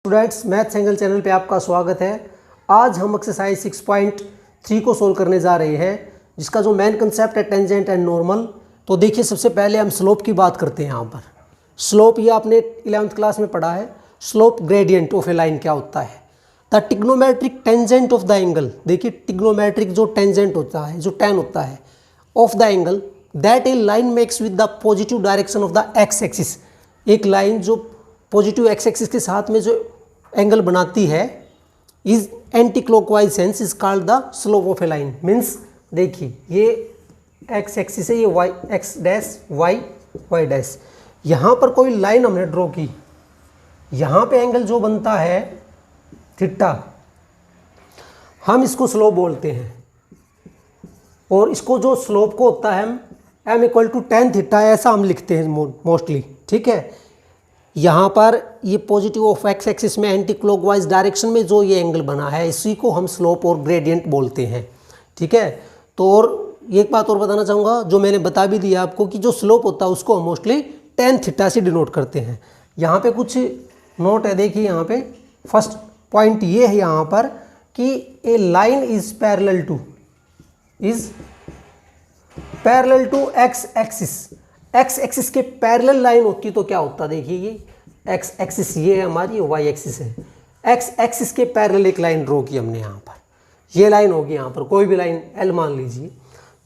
Students, maths angle channel पे आपका स्वागत है। आज हम एक्सरसाइज 6.3 को सोल्व करने जा रहे हैं, जिसका जो मेन कंसेप्ट है टेंजेंट एंड नॉर्मल। तो देखिए, सबसे पहले हम स्लोप की बात करते हैं। यहाँ पर स्लोप ये आपने 11th क्लास में पढ़ा है। Slope gradient of A line क्या होता है? The trigonometric tangent of the angle. देखिए, ट्रिग्नोमेट्रिक जो टेंजेंट होता है, जो टेन होता है of the angle that A line makes with the positive direction of the x axis. एक लाइन जो पॉजिटिव एक्स एक्सिस के साथ में जो एंगल बनाती है is anti clockwise sense is called the slope of A line. Means देखिए, ये एक्स एक्सिस है, ये Y X dash Y dash. यहाँ पर कोई लाइन हमने ड्रॉ की, यहाँ पे एंगल जो बनता है थीटा, हम इसको स्लोप बोलते हैं। और इसको जो स्लोप को होता है हम M equal to ten theta ऐसा हम लिखते हैं मोस्टली। ठीक है, यहाँ पर ये पॉजिटिव ऑफ एक्स एक्सिस में एंटी क्लॉकवाइज डायरेक्शन में जो ये एंगल बना है, इसी को हम स्लोप और ग्रेडियंट बोलते हैं। ठीक है, तो और एक बात और बताना चाहूँगा, जो मैंने बता भी दिया आपको कि जो स्लोप होता है उसको हम मोस्टली टेन थीटा से डिनोट करते हैं। यहाँ पे कुछ नोट है, देखिए यहाँ पे फर्स्ट पॉइंट ये है यहाँ पर कि A line is parallel to X axis. X axis के पैरेलल लाइन होती तो क्या होता? देखिए, ये एक्स एक्सिस ये है हमारी, वाई एक्सिस है। एक्स एक्सिस के पैरेलल एक लाइन ड्रॉ की हमने यहाँ पर, ये लाइन होगी यहाँ पर, कोई भी लाइन एल मान लीजिए।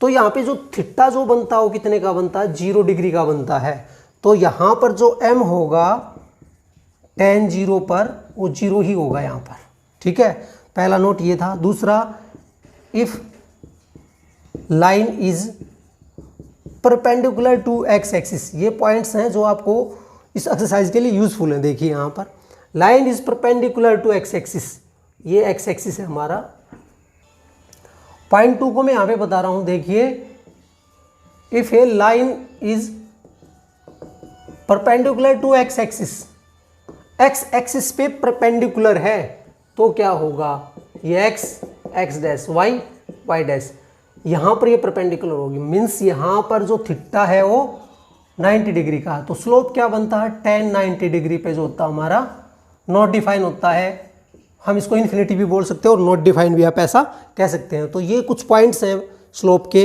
तो यहाँ पे जो थीटा जो बनता है वो कितने का बनता है? 0 डिग्री का बनता है। तो यहाँ पर जो एम होगा tan 0 पर वो 0 ही होगा यहाँ पर। ठीक है, पहला नोट ये था। दूसरा, if line is perpendicular to X axis. ये पॉइंट्स हैं जो आपको इस एक्सरसाइज के लिए यूजफुल हैं। देखिए यहाँ पर line is perpendicular to X axis, ये एक्स एक्सिस है हमारा। पॉइंट 2 को मैं यहाँ पे बता रहा हूँ। देखिए, if a line is perpendicular to X axis, X axis पे परपेंडिकुलर है तो क्या होगा? ये एक्स डैश वाई डैश, यहाँ पर ये परपेंडिकुलर होगी। मीन्स यहाँ पर जो थीटा है वो 90 डिग्री का है। तो स्लोप क्या बनता है? tan 90 डिग्री पे जो होता है हमारा नॉट डिफाइन होता है। हम इसको इन्फिनिटी भी बोल सकते हैं और नॉट डिफाइन भी आप ऐसा कह सकते हैं। तो ये कुछ पॉइंट्स हैं स्लोप के।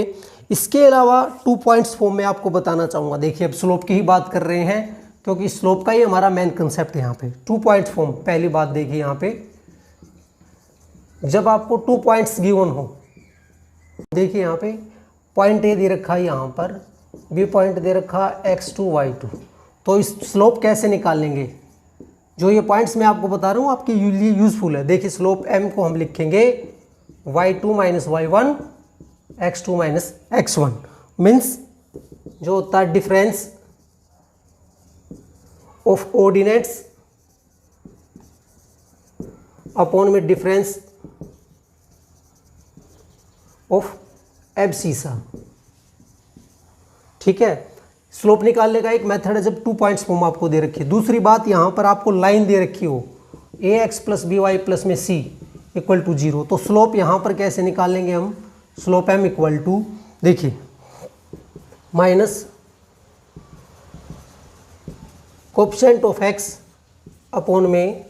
इसके अलावा 2 पॉइंट्स फॉर्म में आपको बताना चाहूँगा। देखिए, अब स्लोप की ही बात कर रहे हैं क्योंकि स्लोप का ही हमारा मेन कंसेप्ट है यहाँ पे। 2 पॉइंट्स फॉर्म। पहली बात देखिए, यहाँ पे जब आपको 2 पॉइंट्स गिवन हो, देखिए यहाँ पे पॉइंट ए दे रखा है, यहाँ पर बी पॉइंट दे रखा x2 y2। तो इस स्लोप कैसे निकालेंगे? जो ये पॉइंट्स मैं आपको बता रहा हूँ आपके लिए यूजफुल है। देखिए, स्लोप m को हम लिखेंगे y2 minus y1 x2 minus x1। Means जो होता है डिफरेंस ऑफ ऑर्डिनेट्स अपॉन में डिफरेंस ऑफ एब्सीसा। ठीक है, स्लोप निकालने का एक मेथड है जब 2 पॉइंट्स फॉर्म आपको दे रखी है। दूसरी बात, यहाँ पर आपको लाइन दे रखी हो ax plus B Y plus में c इक्वल टू 0। तो स्लोप यहाँ पर कैसे निकालेंगे हम? स्लोप m इक्वल टू, देखिए, minus coefficient of x upon में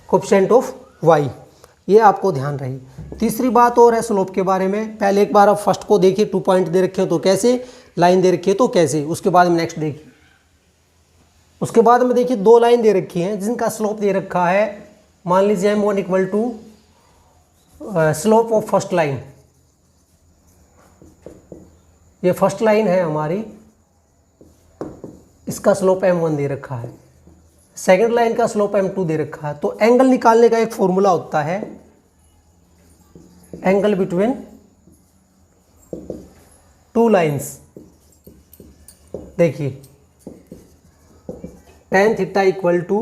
कोएफिशिएंट ऑफ y। ये आपको ध्यान रहे। तीसरी बात और है स्लोप के बारे में। पहले एक बार आप फर्स्ट को देखिए, 2 पॉइंट दे रखे हो तो कैसे, लाइन दे रखी है तो कैसे, उसके बाद में नेक्स्ट देखिए। उसके बाद में देखिए 2 लाइन दे रखी हैं जिनका स्लोप दे रखा है, मान लीजिए m1 equal to slope of first line. ये फर्स्ट लाइन है हमारी, इसका स्लोप m1 दे रखा है। सेकेंड लाइन का स्लोप m2 दे रखा है। तो एंगल निकालने का एक फॉर्मूला होता है, एंगल बिटवीन 2 लाइंस। देखिए, tan theta equal to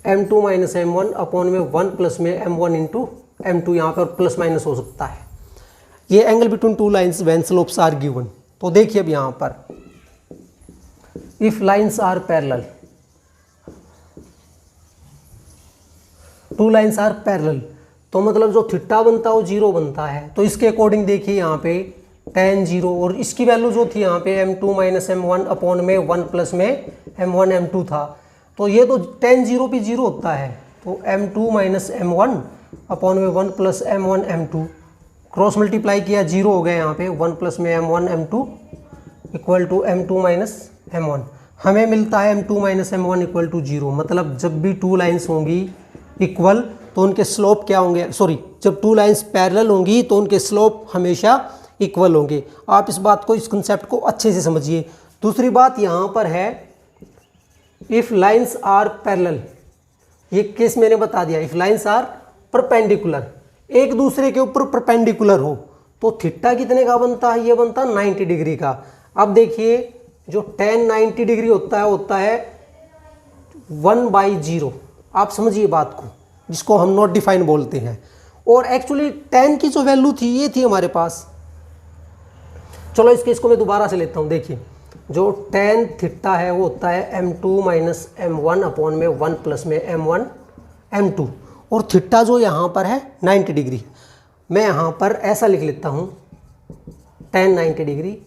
m2 minus m1 upon में 1 प्लस में m1 इंटू m2। यहाँ पर प्लस माइनस हो सकता है। ये angle between 2 lines when slopes are given. तो देखिए, अब यहाँ पर इफ lines are parallel, 2 lines are parallel, तो मतलब जो थीटा बनता है वो 0 बनता है। तो इसके अकॉर्डिंग देखिए, यहाँ पे tan 0 और इसकी वैल्यू जो थी यहाँ पे m2 माइनस m1 अपॉन में 1 प्लस में m1 m2 था। तो ये तो tan 0 पे 0 होता है, तो m2 माइनस m1 अपॉन में 1 plus m1 m2 cross multiply किया 0 हो गया यहाँ पे 1 प्लस में m1 m2 equal to m2 minus m1। हमें मिलता है m2 minus m1 equal to 0। मतलब जब भी टू लाइन्स होंगी इक्वल तो उनके स्लोप क्या होंगे, सॉरी जब टू लाइन्स पैरेलल होंगी तो उनके स्लोप हमेशा इक्वल होंगे। आप इस बात को, इस कंसेप्ट को अच्छे से समझिए। दूसरी बात यहाँ पर है इफ़ लाइन्स आर पैरेलल, ये केस मैंने बता दिया। इफ़ लाइन्स आर परपेंडिकुलर, एक दूसरे के ऊपर परपेंडिकुलर हो तो थीटा कितने का बनता है, ये बनता है 90 डिग्री का। अब देखिए जो tan 90 डिग्री होता है 1/0। आप समझिए बात को, जिसको हम नॉट डिफाइन बोलते हैं। और एक्चुअली tan की जो वैल्यू थी ये थी हमारे पास। चलो इस केस को मैं दोबारा से लेता हूँ। देखिए जो tan थीटा है वो होता है m2 माइनस m1 अपॉन में 1 प्लस में m1 m2 और थीटा जो यहाँ पर है 90 डिग्री। मैं यहाँ पर ऐसा लिख लेता हूँ tan 90 degree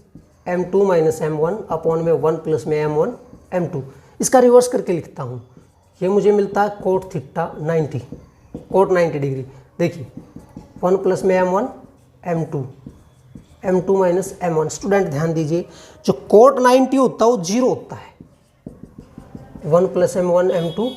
m2 minus m1 upon में 1 प्लस में m1 m2। इसका रिवर्स करके लिखता हूँ, ये मुझे मिलता है कोट थीटा 90, कोट 90 डिग्री। देखिए 1 प्लस में m1 m2 m2 minus m1। Student ध्यान दीजिए, जो कोट 90 होता है वो 0 होता है। 1 प्लस m1 m2,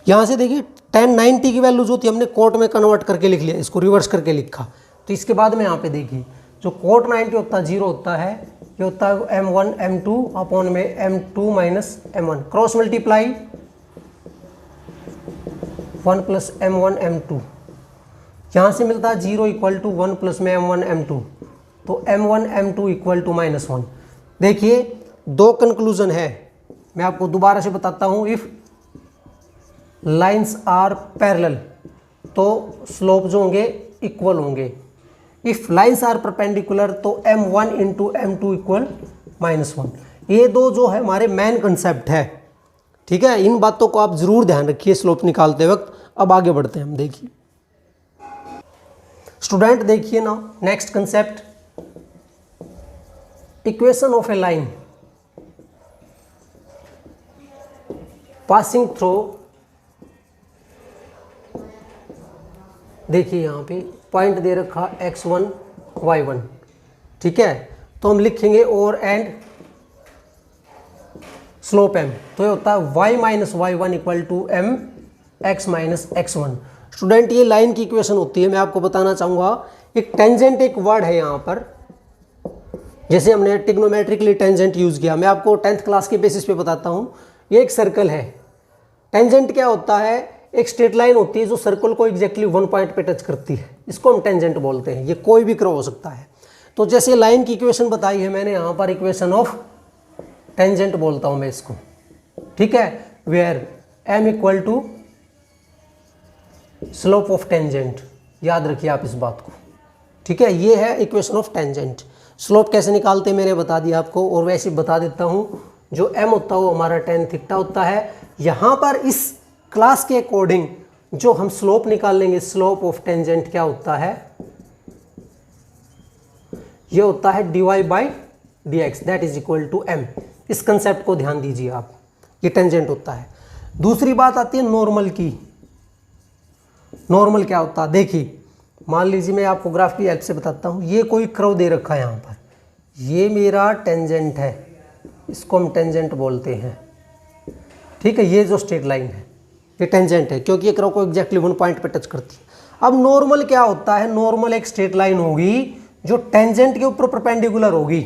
यहाँ से देखिए tan 90 की वैल्यू जो थी हमने कोट में कन्वर्ट करके लिख लिया, इसको रिवर्स करके लिखा। तो इसके बाद में यहाँ पे देखिए जो कोट 90 होता है 0 होता है, ये होता है m1 m2 अपॉन में m2 minus m1 cross multiply 1 plus m1 m2। यहाँ से मिलता है 0 इक्वल टू 1 प्लस में m1 m2, तो m1 m2 इक्वल टू -1। देखिए दो कंक्लूजन है, मैं आपको दोबारा से बताता हूँ। इफ़ लाइन्स आर पैरेलल तो स्लोप जो होंगे इक्वल होंगे। इफ़ लाइन्स आर परपेंडिकुलर तो m1 इंटू m2 इक्वल -1। ये दो जो है हमारे मेन कंसेप्ट है, ठीक है। इन बातों को आप ज़रूर ध्यान रखिए स्लोप निकालते वक्त। अब आगे बढ़ते हैं हम। देखिए स्टूडेंट, देखिए ना next concept, equation of A line passing through. देखिए यहाँ पे पॉइंट दे रखा x1 y1, ठीक है। तो हम लिखेंगे और एंड स्लोप m, तो ये होता है y minus y1 equal to m x minus x1। Student ये लाइन की इक्वेशन होती है। मैं आपको बताना चाहूँगा एक टेंजेंट एक वर्ड है यहाँ पर, जैसे हमने ट्रिग्नोमेट्रिकली टेंजेंट यूज़ किया। मैं आपको 10th क्लास के बेसिस पे बताता हूँ। ये एक सर्कल है। टेंजेंट क्या होता है, एक स्ट्रेट लाइन होती है जो सर्कल को एग्जैक्टली 1 पॉइंट पे टच करती है, इसको हम टेंजेंट बोलते हैं। ये कोई भी कर्व हो सकता है। तो जैसे लाइन की इक्वेशन बताई है मैंने, यहाँ पर इक्वेशन ऑफ टेंजेंट बोलता हूँ मैं इसको, ठीक है। Where m equal to slope of tangent, याद रखिए आप इस बात को, ठीक है। ये है इक्वेशन ऑफ टेंजेंट। स्लोप कैसे निकालते हैं मैंने बता दिया आपको, और वैसे बता देता हूँ। जो m होता है वो हमारा tan थीटा होता है। यहाँ पर इस क्लास के अकॉर्डिंग जो हम स्लोप निकाल लेंगे, स्लोप ऑफ टेंजेंट क्या होता है, ये होता है dy by dx that is equal to m। इस कंसेप्ट को ध्यान दीजिए आप, ये टेंजेंट होता है। दूसरी बात आती है नॉर्मल की। नॉर्मल क्या होता है, देखिए मान लीजिए मैं आपको ग्राफ की हेल्प से बताता हूँ। ये कोई कर्व दे रखा है यहाँ पर, ये मेरा टेंजेंट है, इसको हम टेंजेंट बोलते हैं, ठीक है। ये जो स्ट्रेट लाइन है ये टेंजेंट है, क्योंकि ये कर्व को एग्जैक्टली 1 पॉइंट पे टच करती है। अब नॉर्मल क्या होता है, नॉर्मल एक स्ट्रेट लाइन होगी जो टेंजेंट के ऊपर परपेंडिकुलर होगी।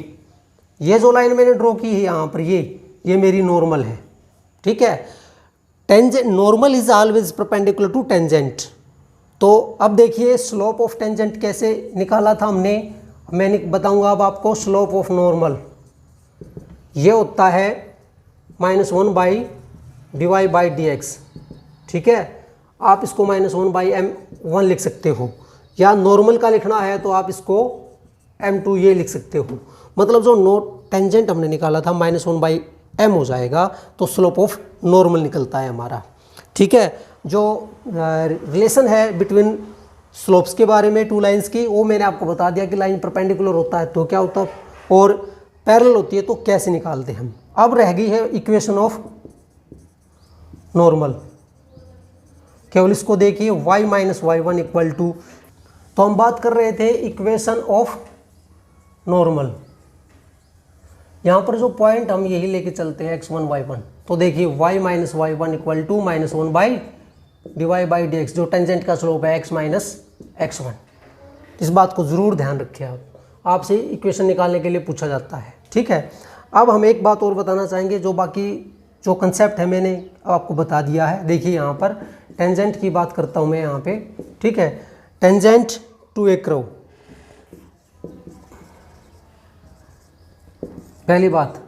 ये जो लाइन मैंने ड्रॉ की है यहाँ पर, ये मेरी नॉर्मल है, ठीक है। Tangent, normal is always perpendicular to tangent. तो अब देखिए स्लोप ऑफ टेंजेंट कैसे निकाला था हमने, मैं बताऊंगा अब आपको। स्लोप ऑफ नॉर्मल ये होता है -1 बाई dy बाई dx, ठीक है। आप इसको -1 बाई m1 लिख सकते हो, या नॉर्मल का लिखना है तो आप इसको m2 ये लिख सकते हो। मतलब जो टेंजेंट हमने निकाला था -1 बाई m हो जाएगा, तो स्लोप ऑफ नॉर्मल निकलता है हमारा, ठीक है। जो रिलेशन है बिटवीन स्लोप्स के बारे में टू लाइंस की, वो मैंने आपको बता दिया कि लाइन परपेंडिकुलर होता है तो क्या होता है, और पैरेलल होती है तो कैसे निकालते हैं हम। अब रह गई है इक्वेशन ऑफ नॉर्मल, केवल इसको देखिए y minus Y one equal to, तो हम बात कर रहे थे इक्वेशन ऑफ नॉर्मल। यहाँ पर जो पॉइंट हम यही लेके चलते हैं x1 y1, तो देखिए y minus Y one equal to minus one by D Y by D X, जो टेंजेंट का स्लोप है x माइनस x1। इस बात को ज़रूर ध्यान रखिए आप, आपसे इक्वेशन निकालने के लिए पूछा जाता है, ठीक है। अब हम एक बात और बताना चाहेंगे, जो बाकी जो कंसेप्ट है मैंने आपको बता दिया है। देखिए यहाँ पर टेंजेंट की बात करता हूँ मैं यहाँ पे, ठीक है। टेंजेंट टू ए कर्व, पहली बात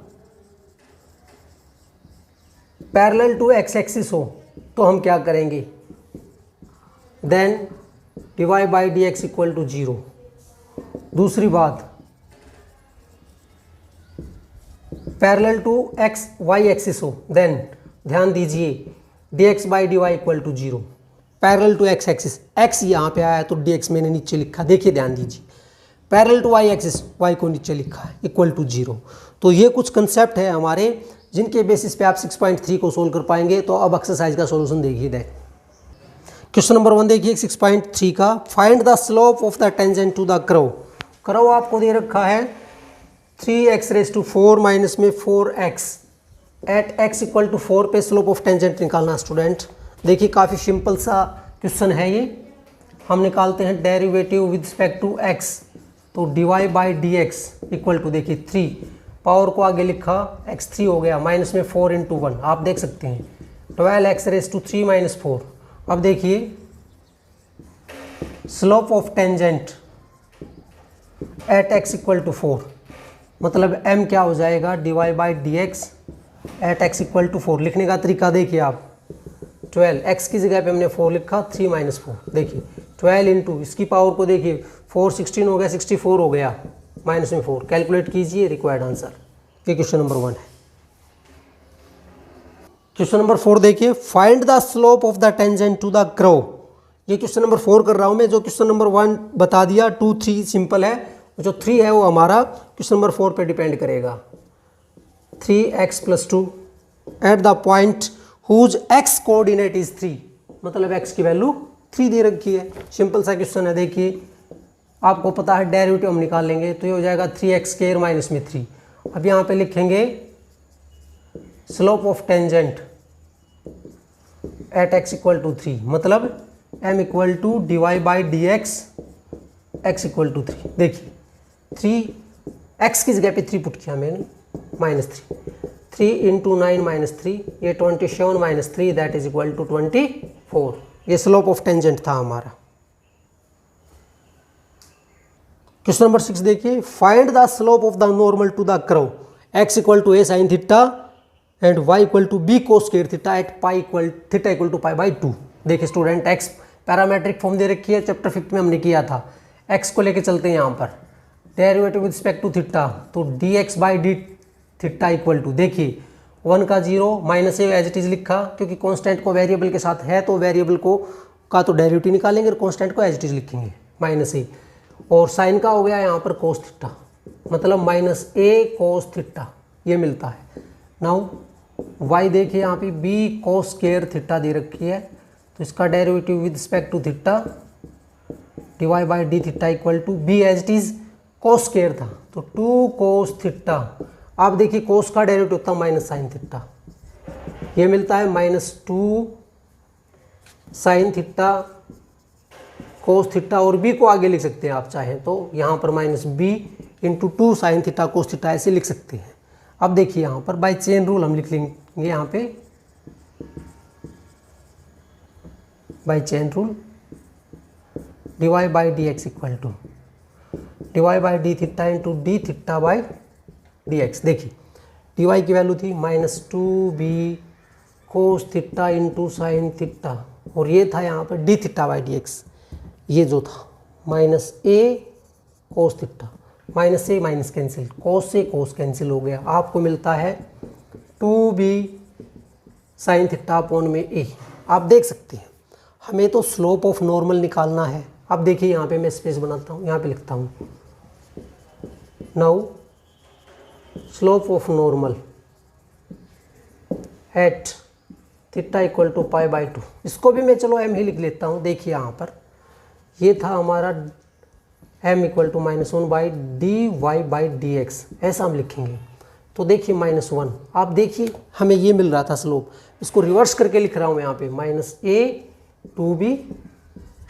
पैरेलल टू एक्स एक्सिस हो तो हम क्या करेंगे, then divide by D x equal to 0। दूसरी बात parallel to X Y axis हो, देन ध्यान दीजिए D X by D Y equal to 0। Parallel to X axis, X यहाँ पे आया है तो डी एक्स मैंने नीचे लिखा, देखिए ध्यान दीजिए। Parallel to Y axis, Y को नीचे लिखा है इक्वल टू 0। तो ये कुछ कंसेप्ट है हमारे जिनके बेसिस पे आप 6.3 को सोल्व कर पाएंगे। तो अब एक्सरसाइज का सॉल्यूशन देखिए। क्वेश्चन नंबर 1 देखिए 6.3 का, find the slope of the tangent to the curve. Curve आपको दे रखा है 3x⁴ माइनस में 4x eight x equal to 4 पे स्लोप ऑफ टेंजेंट निकालना स्टूडेंट। देखिए काफ़ी सिंपल सा क्वेश्चन है ये। हम निकालते हैं derivative with respect to x, तो dy by D x equal to देखिए 3, पावर को आगे लिखा x3 हो गया, माइनस में 4 इंटू 1 आप देख सकते हैं 12x⁻³ माइनस 4। अब देखिए slope of tangent at x equal to 4, मतलब m क्या हो जाएगा, dy by D X at x equal to 4। लिखने का तरीका देखिए आप, 12 x की जगह पे हमने 4 लिखा, 3 माइनस 4, देखिए 12 इंटू इसकी पावर को देखिए 4 16 हो गया, 64 हो गया, माइनस में 4। कैलकुलेट कीजिए रिक्वायर्ड आंसर। ये क्वेश्चन नंबर 1 है। क्वेश्चन नंबर 4 देखिए, find the slope of the tangent to the curve. ये क्वेश्चन नंबर 4 कर रहा हूं मैं, जो क्वेश्चन नंबर 1 बता दिया 2 3 सिंपल है, जो 3 है वो हमारा क्वेश्चन नंबर 4 पे डिपेंड करेगा। 3x+2 at the point whose x coordinate is 3, मतलब x की वैल्यू 3 दे रखी है। सिंपल सा क्वेश्चन है। देखिए आपको पता है डेरिवेटिव हम निकाल लेंगे तो ये हो जाएगा 3x² माइनस में 3। अब यहाँ पे लिखेंगे slope of tangent at x equal to 3, मतलब m equal to dy by D X x equal to 3। देखिए 3 x की जगह पे 3 पुट किया मैंने, माइनस 3 इंटू 9 माइनस 3, ये 27 minus 3 that is equal to 24। ये स्लोप ऑफ टेंजेंट था हमारा। क्वेश्चन नंबर 6 देखिए, find the slope of the normal to the curve x equal to a sine theta and y equal to b cos square theta at pi equal theta equal to pi by 2। देखिए student x parametric form दे रखी है, chapter 5 में हमने किया था। x को लेके चलते हैं यहाँ पर, derivative with respect to theta, तो dx by D theta equal to, देखिए 1 का 0 minus A as it is लिखा, क्योंकि कांस्टेंट को वेरिएबल के साथ है तो वेरिएबल को का तो डेरिवेटिव निकालेंगे और कांस्टेंट को एज इट इज लिखेंगे माइनस ए, और साइन का हो गया यहाँ पर कोस थीटा, मतलब माइनस ए कोस थीटा ये मिलता है। नाउ y देखिए यहाँ पे b कोस स्क्वायर थीटा दे रखी है, तो इसका derivative with respect to theta dy by D theta equal to b as it is cos square था तो 2 कोस थीटा। आप देखिए कोस का डेरिवेटिव होता है माइनस साइन थीटा, ये मिलता है -2 साइन थीटा कोस थीटा, और b को आगे लिख सकते हैं आप चाहें तो, यहाँ पर -b into 2 sine theta cos theta ऐसे लिख सकते हैं। अब देखिए यहाँ पर बाय चेन रूल हम लिख लेंगे, यहाँ पे by chain rule dy by D x equal to dy by D theta into D theta by D X. देखिए dy की वैल्यू थी -2b cos theta into sine theta, और ये था यहाँ पर D theta by D X, ये जो था -a कोस थीटा, माइनस से माइनस कैंसिल, कोस से कोस कैंसिल हो गया, आपको मिलता है 2b साइन थीटा अपॉन में a। आप देख सकते हैं हमें तो स्लोप ऑफ नॉर्मल निकालना है, अब देखिए यहाँ पे मैं स्पेस बनाता हूँ, यहाँ पे लिखता हूँ now slope of normal at theta equal to pi by 2। इसको भी मैं चलो m ही लिख लेता हूँ। देखिए यहाँ पर ये था हमारा m equal to -1 by D Y by D X, ऐसा हम लिखेंगे। तो देखिए -1, आप देखिए हमें ये मिल रहा था स्लोप, इसको रिवर्स करके लिख रहा हूँ मैं यहाँ पे -a/2b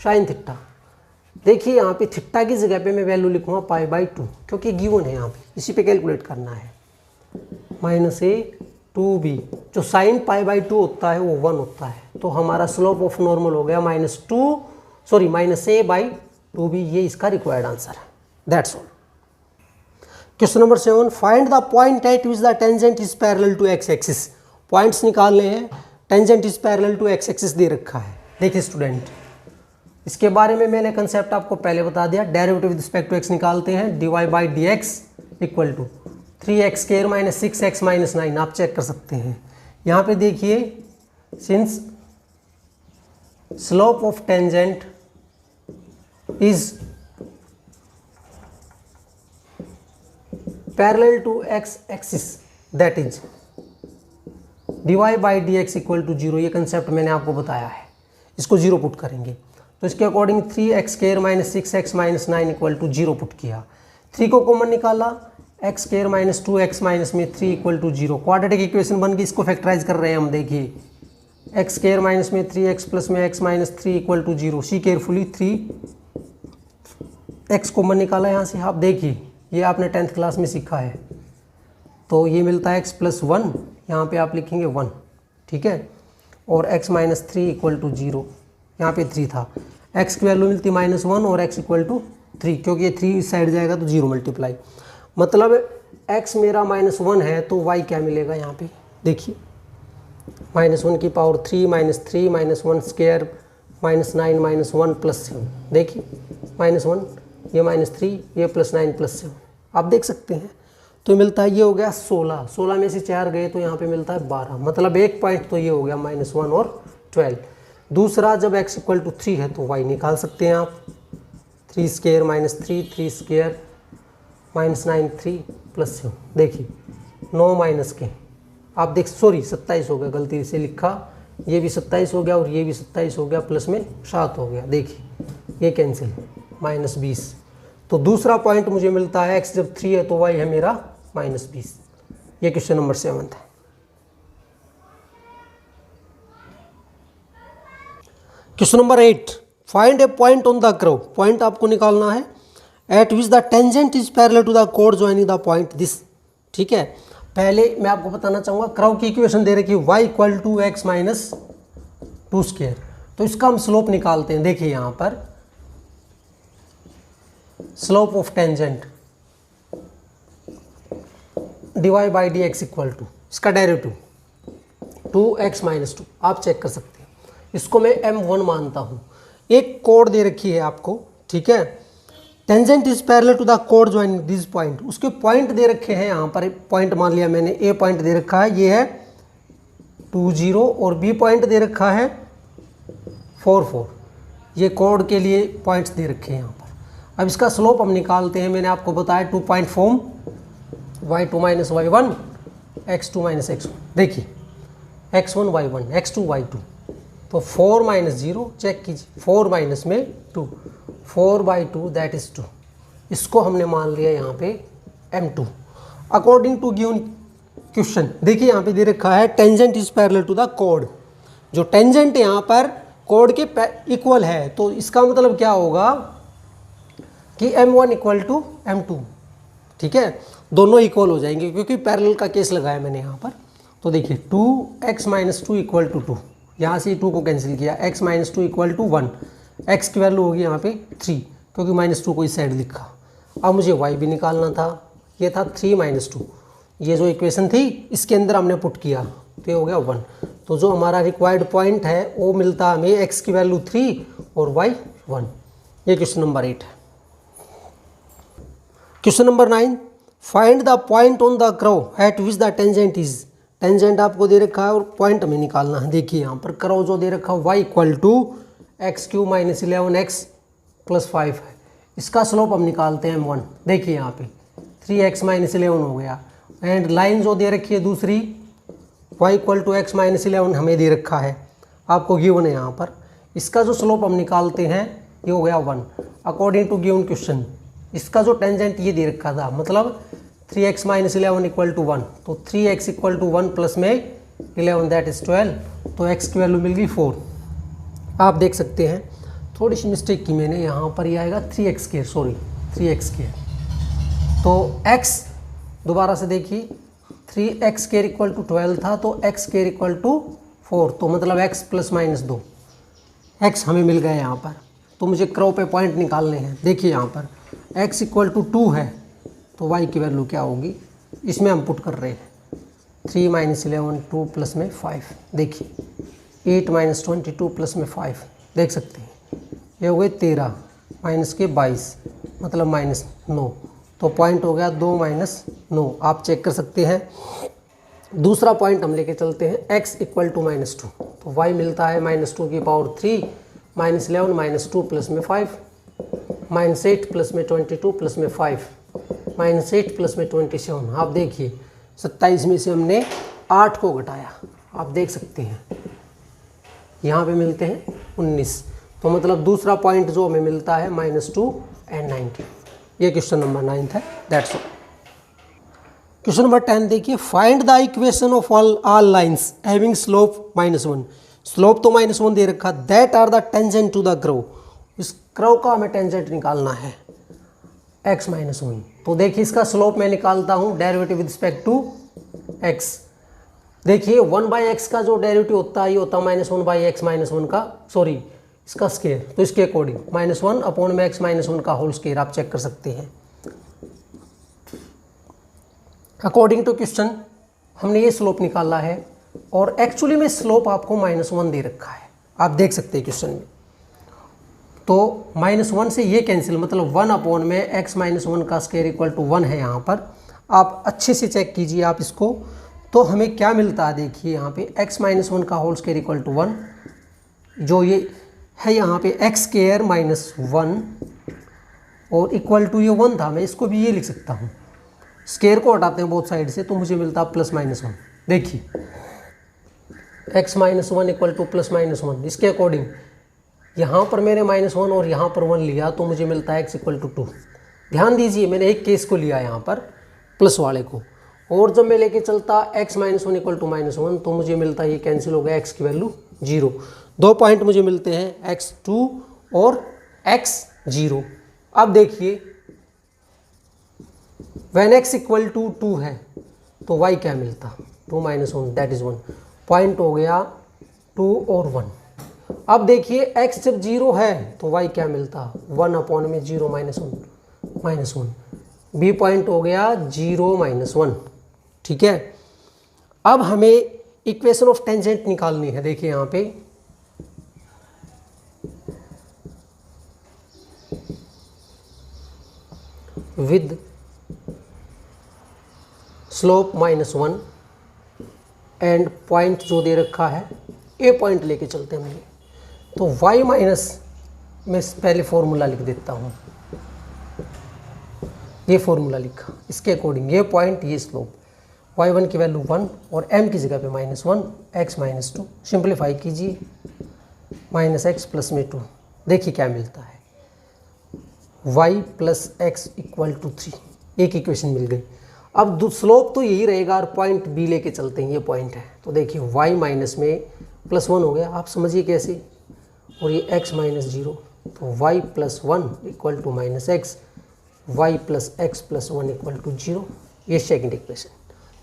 साइन थीटा। देखिए यहाँ पे थीटा की जगह पे मैं वैल्यू लिखूँगा पाई बाई 2, क्योंकि गिवन है यहाँ पे, इसी पे कैलकुलेट करना है। -a/2b जो साइन पाई बाई 2 होता है वो 1 होता है, तो हमारा स्लोप ऑफ नॉर्मल हो गया -a/2b। ये इसका रिक्वायर्ड आंसर है। That's all. Question number 7, find the point at which the tangent is parallel to X axis. Points निकालने हैं, tangent is parallel to X axis दे रखा है। देखिए स्टूडेंट, इसके बारे में मैंने कंसेप्ट आपको पहले बता दिया। Derivative with respect to X निकालते हैं, dy by D x equal to 3x² minus 6x minus 9। आप चेक कर सकते हैं यहाँ पे। देखिए since slope of tangent is parallel to X axis that is dy by D x equal to 0। ये कंसेप्ट मैंने आपको बताया है, इसको 0 पुट करेंगे तो इसके according 3x² minus 6x minus 9 equal to 0 put किया। 3 को कॉमन निकाला, x² माइनस 2x माइनस में 3 इक्वल टू 0। क्वाड्रेटिक इक्वेशन बन गई, इसको फैक्टराइज कर रहे हैं हम। देखिए x² माइनस में 3x प्लस में x minus 3 equal to 0। See carefully 3x common निकाला यहाँ से। आप देखिए ये आपने 10th क्लास में सीखा है, तो ये मिलता है x प्लस 1, यहाँ पे आप लिखेंगे 1, ठीक है। और x माइनस 3 इक्वल टू 0, यहाँ पे 3 था। x की वैल्यू मिलती -1 और x इक्वल टू 3, क्योंकि ये 3 इस साइड जाएगा तो 0 मल्टीप्लाई, मतलब x मेरा -1 है तो y क्या मिलेगा यहाँ पे। देखिए -1 की पावर 3 -3 -1 स्क्वायर -9 -1 प्लस 7। देखिए -1 ये -3 ये +9 +7, आप देख सकते हैं। तो मिलता है, ये हो गया 16, 16 में से 4 गए तो यहाँ पे मिलता है 12, मतलब एक पॉइंट तो ये हो गया -1 और 12। दूसरा जब x इक्वल टू 3 है तो y निकाल सकते हैं आप। 3 स्क्वायर -3 3 स्क्वायर -9 3 +7। देखिए 9 माइनस के आप देख, सॉरी 27 हो गया, गलती से लिखा, ये भी 27 हो गया और ये भी 27 हो गया, प्लस में 7 हो गया। देखिए ये कैंसिल, -20। तो दूसरा पॉइंट मुझे मिलता है x जब 3 है तो y है मेरा -20। ये क्वेश्चन नंबर 7 है। Question number 8, find a point on the curve. Point आपको निकालना है at which the tangent is parallel to the कोड ज्वाइनिंग द पॉइंट दिस। ठीक है, पहले मैं आपको बताना चाहूँगा, कर्व की इक्वेशन दे रखी है y equal to x minus 2 square, तो इसका हम स्लोप निकालते हैं। देखिए यहाँ पर slope of tangent dy by D x equal to, इसका डेरिवेटिव 2x माइनस 2, आप चेक कर सकते हैं। इसको मैं m1 मानता हूँ। एक कोड दे रखी है आपको, ठीक है, tangent is parallel to the कोड ज्वाइनिंग दिस पॉइंट। उसके पॉइंट दे रखे हैं यहाँ पर, पॉइंट मान लिया मैंने, ए पॉइंट दे रखा है ये है 2 0 और बी पॉइंट दे रखा है 4 4। ये कोड के लिए पॉइंट्स दे रखे हैं यहाँ पर। अब इसका स्लोप हम निकालते हैं। मैंने आपको बताया 2 point form y2 minus y1 x2 minus x1। देखिए x1 y1 x2 y2, तो 4 माइनस 0 चेक कीजिए, 4 माइनस में 2, 4/2 दैट इज 2। इसको हमने मान लिया यहाँ पे m2 according to given question. देखिए यहाँ पे दे रखा है tangent is parallel to the कोड। जो टेंजेंट यहाँ पर कोड के इक्वल है, तो इसका मतलब क्या होगा कि m1 इक्वल टू m2। ठीक है, दोनों इक्वल हो जाएंगे क्योंकि पैरेलल का केस लगाया मैंने यहाँ पर। तो देखिए 2x माइनस 2 इक्वल टू 2, यहाँ से 2 को कैंसिल किया, x minus 2 equal to 1, x की वैल्यू होगी यहाँ पे 3 क्योंकि -2 को इस साइड लिखा। अब मुझे y भी निकालना था, ये था 3 माइनस 2। ये जो इक्वेशन थी इसके अंदर हमने पुट किया तो ये हो गया 1। तो जो हमारा रिक्वायर्ड पॉइंट है वो मिलता है हमें x की वैल्यू 3 और y 1। ये क्वेश्चन नंबर 8 है। Question number 9, find the point on the curve at which the tangent is. Tangent आपको दे रखा है और पॉइंट हमें निकालना है। देखिए यहाँ पर कर्व जो दे रखा है y equal to x³ minus 11x plus 5 है। इसका स्लोप हम निकालते हैं 1। देखिए यहाँ पे 3x माइनस 11 हो गया। एंड लाइन जो दे रखी है दूसरी y equal to x minus 11 हमें दे रखा है, आपको गिवन है यहाँ पर। इसका जो स्लोप हम निकालते हैं ये हो गया 1 अकॉर्डिंग टू गिवन क्वेश्चन। इसका जो टेंजेंट ये दे रखा था, मतलब 3x माइनस 11 इक्वल टू 1, तो 3x इक्वल टू 1 प्लस में 11 दैट इज 12, तो x की वैल्यू मिल गई 4। आप देख सकते हैं थोड़ी सी मिस्टेक की मैंने, यहाँ पर ये आएगा 3x², सॉरी 3x²। तो x दोबारा से देखिए 3x² इक्वल टू 12 था, तो x² इक्वल टू 4, तो मतलब x प्लस माइनस 2, x हमें मिल गया यहाँ पर। तो मुझे क्रॉ पे पॉइंट निकालने हैं। देखिए यहाँ पर x इक्वल टू 2 है, तो y की वैल्यू क्या होगी, इसमें हम पुट कर रहे हैं 3 माइनस 11 2 प्लस में 5। देखिए 8 माइनस 22 प्लस में 5, देख सकते हैं ये हो गए 13 माइनस के 22 मतलब माइनस 9, तो पॉइंट हो गया 2 माइनस 9। आप चेक कर सकते हैं। दूसरा पॉइंट हम लेके चलते हैं x इक्वल टू माइनस 2, तो y मिलता है माइनस 2 की पावर 3 माइनस 11 माइनस 2 प्लस में 5 माइनस 8 प्लस में 22 प्लस में 5 माइनस 8 प्लस में 27। आप देखिए 27 में से हमने 8 को घटाया, आप देख सकते हैं यहाँ पे मिलते हैं 19, तो मतलब दूसरा पॉइंट जो हमें मिलता है -2 एंड 19। ये क्वेश्चन नंबर 9 है, दैट्स ऑल। क्वेश्चन नंबर 10 देखिए, find the equation of all lines having slope -1। Slope तो -1 दे रखा, that are the tangent to the curve. इस कर्व का हमें टेंजेंट निकालना है x -1। तो देखिए इसका स्लोप मैं निकालता हूँ derivative with respect to x। देखिए 1/x का जो डेरिवेटिव होता है ये होता है -1/x -1 का, सॉरी इसका स्केयर, तो इसके अकॉर्डिंग -1 अपॉन में x -1 का होल स्केयर आप चेक कर सकते हैं। अकॉर्डिंग टू क्वेश्चन हमने ये स्लोप निकाला है, और एक्चुअली में स्लोप आपको -1 दे रखा है, आप देख सकते हैं क्वेश्चन में। तो -1 से ये कैंसिल, मतलब 1 अपॉन में x -1 का स्केयर इक्वल टू 1 है यहाँ पर। आप अच्छे से चेक कीजिए आप इसको, तो हमें क्या मिलता है। देखिए यहाँ पे x -1 का होल स्केयर इक्वल टू 1, जो ये है यहाँ पे x² -1 और इक्वल टू ये 1 था, मैं इसको भी ये लिख सकता हूँ। स्केयर को हटाते हैं बोथ साइड से, तो मुझे मिलता है +-1। देखिए x -1 इक्वल टू +-1, इसके अकॉर्डिंग यहाँ पर मैंने -1 और यहाँ पर 1 लिया, तो मुझे मिलता है x इक्वल टू 2। ध्यान दीजिए मैंने एक केस को लिया यहाँ पर प्लस वाले को, और जब मैं लेके चलता x -1 इक्वल टू -1, तो मुझे मिलता है ये कैंसिल हो गया, x की वैल्यू 0। 2 पॉइंट मुझे मिलते हैं x2 और x0। अब देखिए when x इक्वल टू 2 है तो y क्या मिलता, 2 - 1 दैट इज़ 1, पॉइंट हो गया 2 और 1। अब देखिए x जब 0 है तो y क्या मिलता, 1 अपॉन में 0 -1, b पॉइंट हो गया 0 -1। ठीक है, अब हमें इक्वेशन ऑफ टेंजेंट निकालनी है। देखिए यहाँ पे विद स्लोप -1 एंड पॉइंट जो दे रखा है a पॉइंट लेके चलते हैं। तो y माइनस में पहले फॉर्मूला लिख देता हूँ, ये फॉर्मूला लिखा, इसके अकॉर्डिंग ये पॉइंट ये स्लोप, y1 की वैल्यू 1 और m की जगह पे -1, x -2, सिंप्लीफाई कीजिए -x प्लस में 2। देखिए क्या मिलता है, y plus x equal to 3, एक इक्वेशन मिल गई। अब स्लोप तो यही रहेगा और पॉइंट b लेके चलते हैं, ये पॉइंट है। तो देखिए y माइनस में +1 हो गया, आप समझिए कैसे, और ये x -0, तो y plus 1 equal to -x, y plus x plus 1 equal to 0। ये सेकंड इक्वेशन,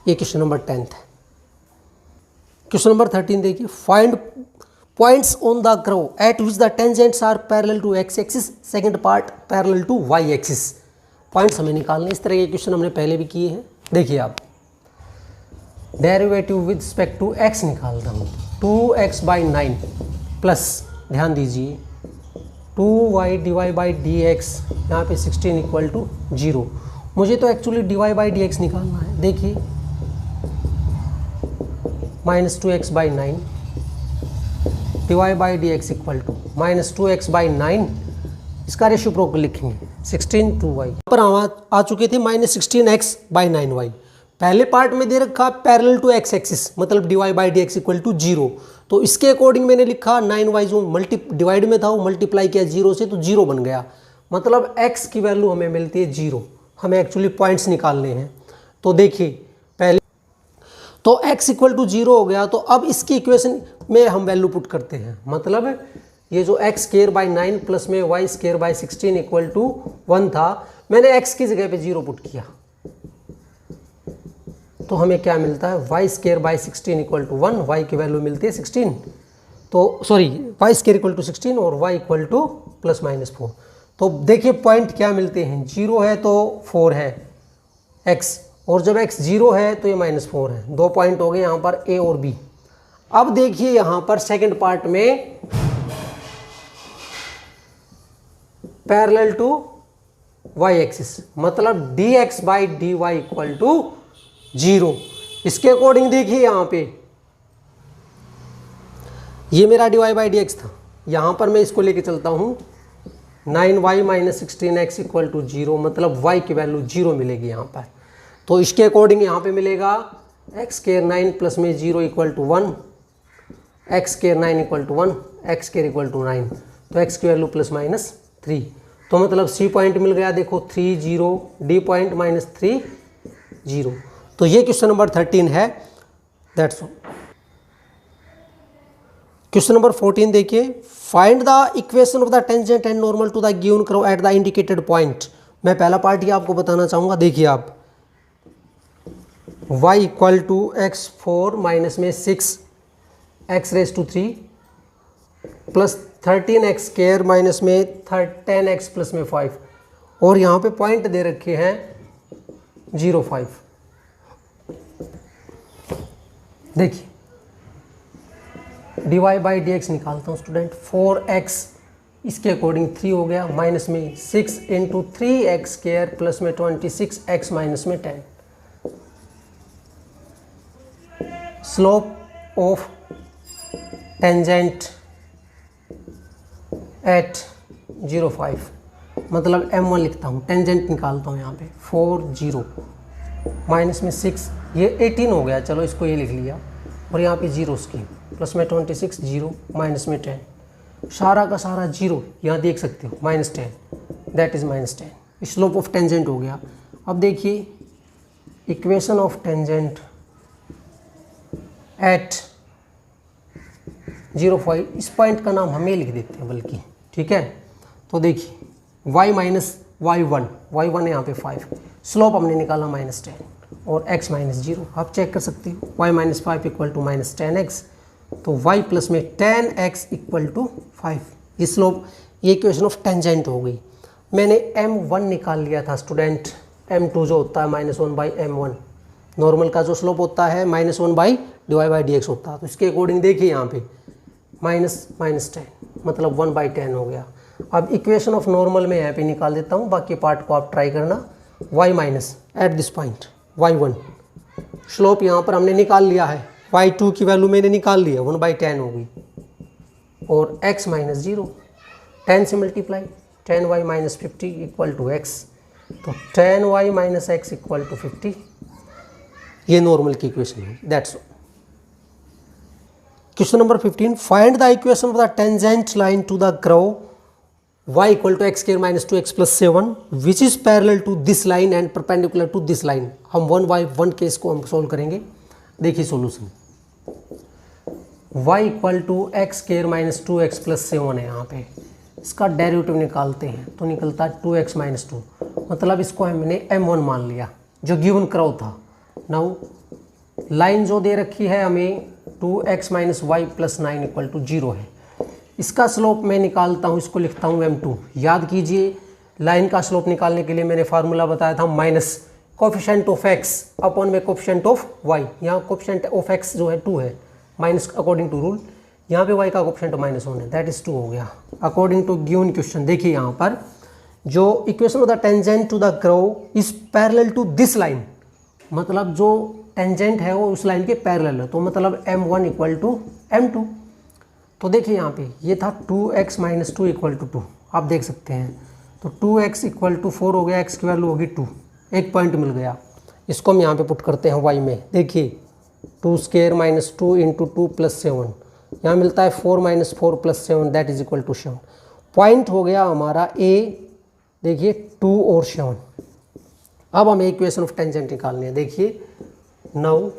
ये क्वेश्चन नंबर 10 है। क्वेश्चन नंबर 13 देखिए, find points on the curve at which the tangents are parallel to x axis, second part parallel to y axis. Points हमें निकालने, इस तरह के question हमने पहले भी किए हैं। देखिए आप derivative with respect to x निकालता हूँ, 2x/9 प्लस, ध्यान दीजिए 2y dy/dx, यहाँ पे 16 इक्वल टू 0। मुझे तो एक्चुअली dy/dx निकालना है। देखिए -2x/9 dy/dx equal to -2x/9 इसका रेशिप्रोकल लिखेंगे 16:2y। पर हम आ चुके थे -16x/9y। पहले पार्ट में दे रखा पैरेलल टू x एक्सिस, मतलब dy/dx = 0। तो इसके अकॉर्डिंग मैंने लिखा 9y जो डिवाइड में था वो मल्टीप्लाई किया 0 से, तो 0 बन गया। मतलब x की वैल्यू हमें मिलती है 0। हमें एक्चुअली पॉइंट्स निकालने हैं। तो देखिए पहले तो x = 0 हो गया। तो अब इसकी इक्वेशन में हम वैल्यू पुट करते हैं। मतलब ये जो x²/9 प्लस में y²/16 = 1 था, मैंने x की जगह पे 0 पुट किया। तो हमें क्या मिलता है, y²/16 = 1, y की वैल्यू मिलती है 16। तो सॉरी y² = 16 और y = ±4। तो देखिए पॉइंट क्या मिलते हैं, 0 है तो 4 है x, और जब x 0 है तो ये -4 है। 2 पॉइंट हो गए यहाँ पर a और b। अब देखिए यहाँ पर सेकंड पार्ट में पैरेलल टू y एक्सिस, मतलब dx/dy = 0। इसके अकॉर्डिंग देखिए यहाँ पे ये मेरा dy/dx था, यहाँ पर मैं इसको लेके चलता हूँ 9y - 16x = 0, मतलब y की वैल्यू 0 मिलेगी यहाँ पर। तो इसके अकॉर्डिंग यहाँ पे मिलेगा x² 9 में 0 = 1, x² = 1, x² = 9। तो x की वैल्यू ±3। तो मतलब C पॉइंट मिल गया, देखो 3 0, D पॉइंट -3 0। तो ये क्वेश्चन नंबर 13 है। That's all. क्वेश्चन नंबर 14 देखिए, find the equation of the tangent and normal to the given curve at the indicated point. मैं पहला पार्ट ही आपको बताना चाहूँगा। देखिए आप y = x4 माइनस में 6x³ प्लस 13x² माइनस में 10x प्लस में 5, और यहाँ पे पॉइंट दे रखे हैं 0 5। देखिए dy/dx निकालता हूँ स्टूडेंट। 4x इसके अकॉर्डिंग 3 हो गया, माइनस में 6 × 3x² प्लस में 26x माइनस में 10। स्लोप ऑफ टेंजेंट एट 0 5, मतलब m1 लिखता हूँ, टेंजेंट निकालता हूँ यहाँ पे 4 0 माइनस में 6, ये 18 हो गया, चलो इसको ये लिख लिया, और यहाँ पे 0 की प्लस में 26 0 माइनस में 10, सारा का सारा 0 यहाँ देख सकते हो, -10, that is -10। Slope of tangent हो गया। अब देखिए इक्वेशन ऑफ टेंजेंट एट 0 5, इस पॉइंट का नाम हमें लिख देते हैं बल्कि, ठीक है। तो देखिए y - y1 है यहाँ पे 5, स्लोप हमने निकाला -10 और x - 0। आप चेक कर सकते हो y - 5 = -10x, तो y प्लस में 10x = 5। ये स्लोप, ये इक्वेशन ऑफ टेंजेंट हो गई। मैंने m1 निकाल लिया था स्टूडेंट, m2 जो होता है -1/m1, नॉर्मल का जो स्लोप होता है -1/dy/dx होता है। तो इसके अकॉर्डिंग देखिए यहाँ पे -10 मतलब 1/10 हो गया। अब इक्वेशन ऑफ नॉर्मल में यहाँ पे निकाल देता हूँ, बाकी पार्ट को आप ट्राई करना। y minus at this point y1, slope यहाँ पर हमने निकाल लिया है, y2 की वैल्यू मैंने निकाल ली है, 1/10 हो गई, और x - 0, 10 से मल्टीप्लाई, 10y - 50 = x, तो 10y - x = 50। ये नॉर्मल की इक्वेशन है। That's all. Question number 15, find the equation of the tangent line to the curve y = x² - 2x + 7 which is parallel to this line and perpendicular to this line. हम 1 bye 1 case को हम solve करेंगे। देखिए solution, y = x² - 2x + 7 है, यहाँ पे इसका derivative निकालते हैं तो निकलता है 2x - 2, मतलब इसको हमने m1 मान लिया जो गिवन कर्व था। नाउ लाइन जो दे रखी है हमें 2x - y + 9 = 0 है। इसका स्लोप मैं निकालता हूँ, इसको लिखता हूँ m2। याद कीजिए लाइन का स्लोप निकालने के लिए मैंने फार्मूला बताया था minus coefficient of x upon में कोफिशिएंट ऑफ y। यहाँ कोफिशिएंट ऑफ x जो है 2 है, माइनस अकॉर्डिंग टू रूल, यहाँ पे y का कोफिशिएंट -1 है, दैट इज 2 हो गया अकॉर्डिंग टू गिवन क्वेश्चन। देखिए यहाँ पर जो equation of the tangent to the curve is parallel to this line, मतलब जो टेंजेंट है वो उस लाइन के पैरेलल है, तो मतलब m1 = m2। तो देखिए यहाँ पे ये था 2x - 2 = 2, आप देख सकते हैं। तो 2x इक्वल टू 4 हो गया, x की वैल्यू होगी 2, एक पॉइंट मिल गया। इसको हम यहाँ पे पुट करते हैं y में। देखिए 2 स्क्वायर माइनस 2 इंटू 2 प्लस 7, यहाँ मिलता है 4 minus 4 plus 7 that is equal to 7। Point हो गया हमारा a, देखिए 2 और 7। अब हमें इक्वेशन ऑफ टेंजेंट निकालनी है। देखिए नाउ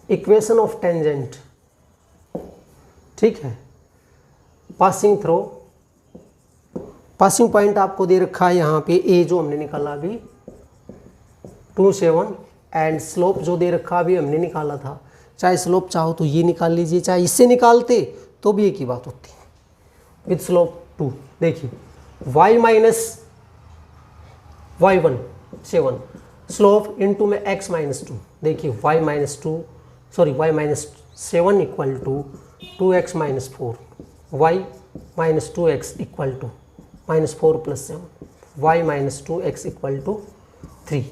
इक्वेशन ऑफ टेंजेंट, ठीक है, पासिंग थ्रो, पासिंग पॉइंट आपको दे रखा है यहाँ पे a जो हमने निकाला अभी 2 7 एंड स्लोप जो दे रखा अभी हमने निकाला था। चाहे स्लोप चाहो तो ये निकाल लीजिए, चाहे इससे निकालते तो भी एक ही बात होती है, विथ स्लोप 2। देखिए y minus y1 7 slope into में x माइनस 2। देखिए y minus 7 equal to 2x minus 4, y minus 2x equal to minus 4 plus 7, y minus 2x equal to 3।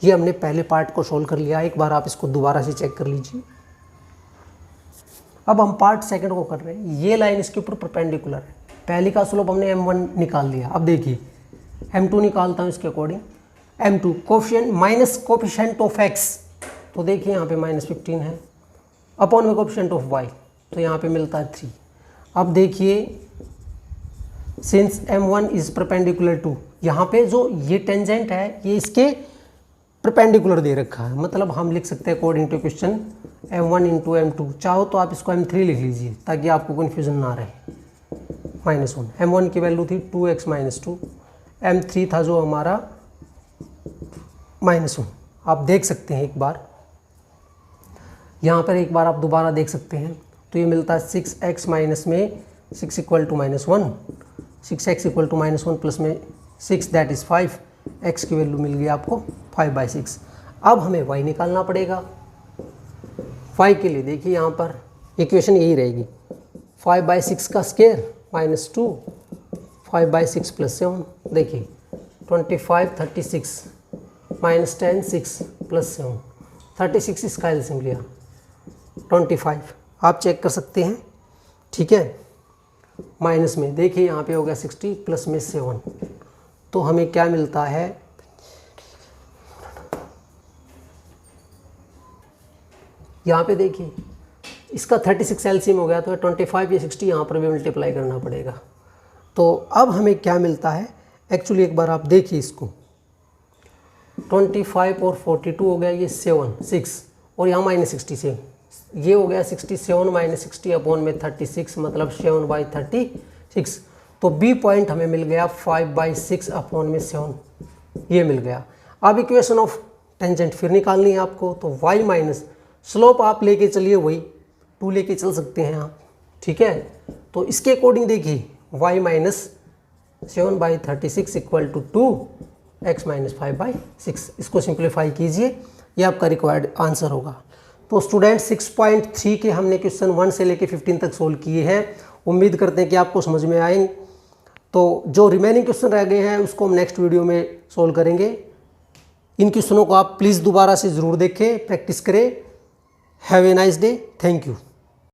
ये हमने पहले पार्ट को सोल्व कर लिया। एक बार आप इसको दोबारा से चेक कर लीजिए। अब हम पार्ट सेकंड को कर रहे हैं। ये लाइन इसके ऊपर परपेंडिकुलर है। पहली का स्लोप हमने m1 निकाल लिया। अब देखिए m2 निकालता हूँ इसके according. m2 coefficient minus coefficient of x, तो देखिए यहाँ पे माइनस 15 है, अपॉन में कोफिशिएंट ऑफ y, तो यहाँ पे मिलता है 3। अब देखिए since m1 is perpendicular to, यहाँ पे जो ये टेंजेंट है ये इसके परपेंडिकुलर दे रखा है, मतलब हम लिख सकते हैं according to question m1 into m2। चाहो तो आप इसको m3 लिख लीजिए ताकि आपको कन्फ्यूजन ना रहे। -1 m1 की वैल्यू थी 2x माइनस 2, m3 था जो हमारा -1। आप देख सकते हैं एक बार, यहाँ पर एक बार आप दोबारा देख सकते हैं, तो ये मिलता है 6x माइनस में 6 equal to -1, 6x equal to -1 plus में 6 दैट इज़ 5, x की वैल्यू मिल गई आपको 5/6। अब हमें y निकालना पड़ेगा। y के लिए देखिए यहाँ पर इक्वेशन यही रहेगी, 5/6 का स्क्वायर -2, 5/6 प्लस 7। देखिए 25 36 -10 6 प्लस 7, 36 इसका एलसीएम लिया 25, आप चेक कर सकते हैं, ठीक है। माइनस में देखिए यहाँ पे हो गया 60 प्लस में 7, तो हमें क्या मिलता है, यहाँ पे देखिए इसका 36 एलसीएम हो गया, तो 25 या 60 यहाँ पर भी मल्टीप्लाई करना पड़ेगा। तो अब हमें क्या मिलता है एक्चुअली, एक बार आप देखिए इसको, 25 और 42 हो गया, ये 7 6 और यहाँ -67, ये हो गया 67 माइनस 60 अपॉन में 36, मतलब 7/36। तो बी पॉइंट हमें मिल गया 5/6 अपॉन में 7, ये मिल गया। अब इक्वेशन ऑफ टेंजेंट फिर निकालनी है आपको, तो y माइनस स्लोप आप लेके चलिए, वही 2 लेके चल सकते हैं आप, ठीक है। तो इसके अकॉर्डिंग देखिए y minus 7/36 equal to 2x minus 5/6। इसको सिंप्लीफाई कीजिए, ये आपका रिक्वायर्ड आंसर होगा। तो स्टूडेंट 6.3 के हमने क्वेश्चन 1 से लेके 15 तक सोल्व किए हैं। उम्मीद करते हैं कि आपको समझ में आएंगे। तो जो रिमेनिंग क्वेश्चन रह गए हैं उसको हम नेक्स्ट वीडियो में सोल्व करेंगे। इन क्वेश्चनों को आप प्लीज़ दोबारा से ज़रूर देखें, प्रैक्टिस करें। Have a nice day, thank you.